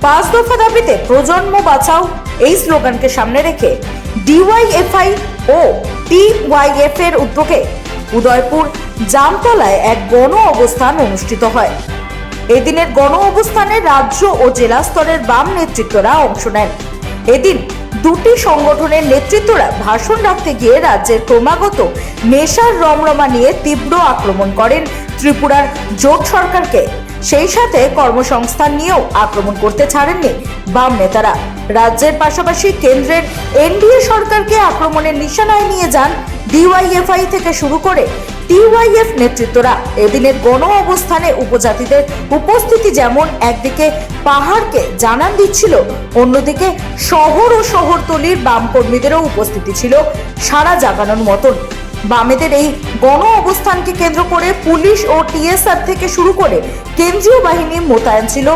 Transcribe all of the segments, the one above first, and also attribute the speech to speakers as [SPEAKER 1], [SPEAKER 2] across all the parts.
[SPEAKER 1] 5 দফা দাবিতে প্রজন্ম বাঁচাও এই স্লোগানকে সামনে রেখে ডিওয়াইএফআই ও টিওয়াইএফ এর উদ্যোগে উদয়পুর জামতলায় এক গণ অবস্থান অনুষ্ঠিত হয়। এদিনের গণ অবস্থানে রাজ্য ও জেলা স্তরের বাম নেতৃত্বরা অংশ নেন। এদিন দুটি সংগঠনের নেতৃত্বরা ভাষণ রাখতে গিয়ে রাজ্যের ক্রমাগত নেশার রমরমা নিয়ে তীব্র আক্রমণ করেন ত্রিপুরার জোট সরকারকে। সেই সাথে কর্মসংস্থান নিয়েও আক্রমণ করতে ছাড়েননি বাম নেতারা। রাজ্যের পাশাপাশি কেন্দ্রের এনডিএ সরকারকে আক্রমণের নিশানায় নিয়ে যান ডিওয়াইএফআই থেকে শুরু করে টিওয়াইএফ নেতৃত্বরা। এদিনের গণ অবস্থানে উপজাতিদের উপস্থিতি যেমন একদিকে পাহাড়কে জানান দিচ্ছিল, অন্যদিকে শহর ও শহরতলির বাম কর্মীদেরও উপস্থিতি ছিল সারা জাগানোর মতন। বামেদের এই গণ অবস্থানকে কেন্দ্র করে পুলিশ ও টিএসআর থেকে শুরু করে কেন্দ্রীয় বাহিনী মোতায়েন ছিল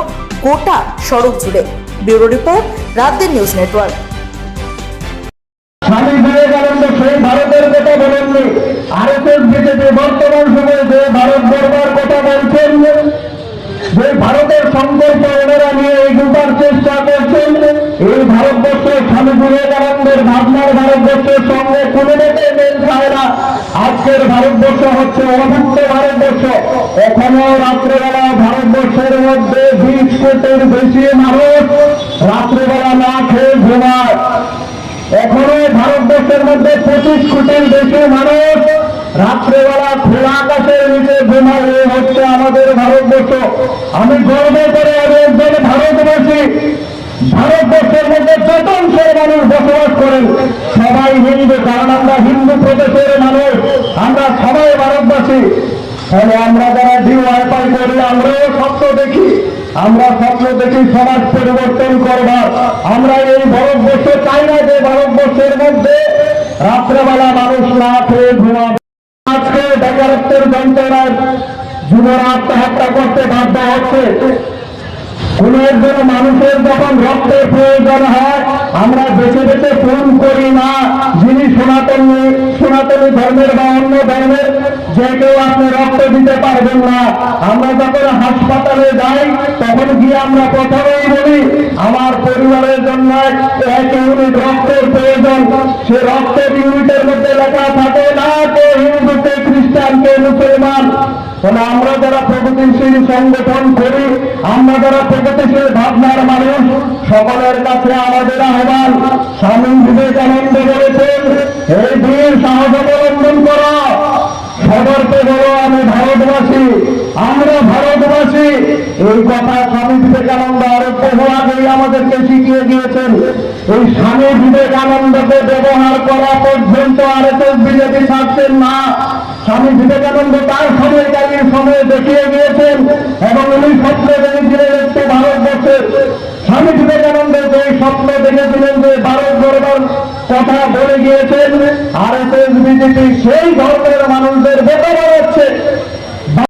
[SPEAKER 1] গোটা সড়ক জুড়ে। Bureau report, রাতদিন news network.
[SPEAKER 2] Swami Vivekananda সেই ভারতের কথা বলেননি, আরএসএস বিজেপি বর্তমান সময়ে যে ভারত গড়বার কথা বলছেন, যে ভারতের সংকল্প ওনারা নিয়ে এগোবার চেষ্টা করছেন, এই ভারতবর্ষের স্বামী বিবেকানন্দের ভাবনার ভারতবর্ষের সঙ্গে কোনো মতে মেল খায় না। আজকের ভারতবর্ষ হচ্ছে অভুক্ত ভারতবর্ষ। এখনো রাত্রেবেলা ভারতবর্ষের মধ্যে 20 কোটির বেশি মানুষ রাত্রেবেলা না খেয়ে ঘুমায়। এখনো ভারতবর্ষের মধ্যে 25 কোটির বেশি মানুষ রাত্রেবেলা খোলা আকাশের নিচে ঘুমায়। হচ্ছে আমাদের ভারতবর্ষ। আমি গর্ব করে আমি একজন ভারতবাসী। ভারতবর্ষের মধ্যে যত অংশের মানুষ বসবাস করেন সবাই হিন্দু, কারণ আমরা হিন্দু প্রদেশের মানুষ, আমরা সবাই ভারতবাসী। তাহলে আমরা যারা ডিওয়াইএফআই করি আমরাও স্বপ্ন দেখি, আমরা স্বপ্ন দেখি সমাজ পরিবর্তন করবার। আমরা এই ভারতবর্ষ চাই না যে ভারতবর্ষের মধ্যে রাত্রেবেলা মানুষ না খেয়ে ঘুমাবে। আজকে বেকারত্বের যন্ত্রণায় যুবরা আত্মহত্যা করতে বাধ্য হচ্ছে। কোন একজন মানুষের যখন রক্তের প্রয়োজন হয় আমরা বেছে বেছে ফোন করি না যিনি সনাতনী ধর্মের বা অন্য ধর্মের, যে কেউ আপনি রক্ত দিতে পারবেন না। আমরা যখন হাসপাতালে যাই তখন গিয়ে আমরা প্রথমেই বলি আমার পরিবারের জন্য 1 ইউনিট রক্তের প্রয়োজন। সে রক্তের ইউনিটের মধ্যে লেখা থাকে না কে হিন্দু, কে খ্রিস্টান, কে মুসলমান। তাহলে আমরা যারা প্রগতিশীল সংগঠন করি, আমরা যারা প্রগতিশীল ভাবনার মানুষ, সকলের কাছে আমাদের আহ্বান। স্বামী বিবেকানন্দ বলেছেন এই বীর সাহস অবলম্বন করো, সদর্পে বলো আমি ভারতবাসী, আমরা ভারতবাসী। এই কথা স্বামী বিবেকানন্দ আরো বহু আগেই আমাদেরকে শিখিয়ে দিয়েছেন। এই স্বামী বিবেকানন্দকে ব্যবহার করা পর্যন্ত আরএসএস বিজেপি ছাড়ছেন না। স্বামী বিবেকানন্দ তার সময়কালীন সময়ে দেখিয়ে গিয়েছেন এবং উনি স্বপ্ন দেখেছিলেন একটি ভারতবর্ষের। স্বামী বিবেকানন্দ যে স্বপ্ন দেখেছিলেন যে ভারত গড়বার কথা বলে গিয়েছেন, আরএসএস বিজেপি সেই ধর্মের মানুষদের বোকা বানাচ্ছে।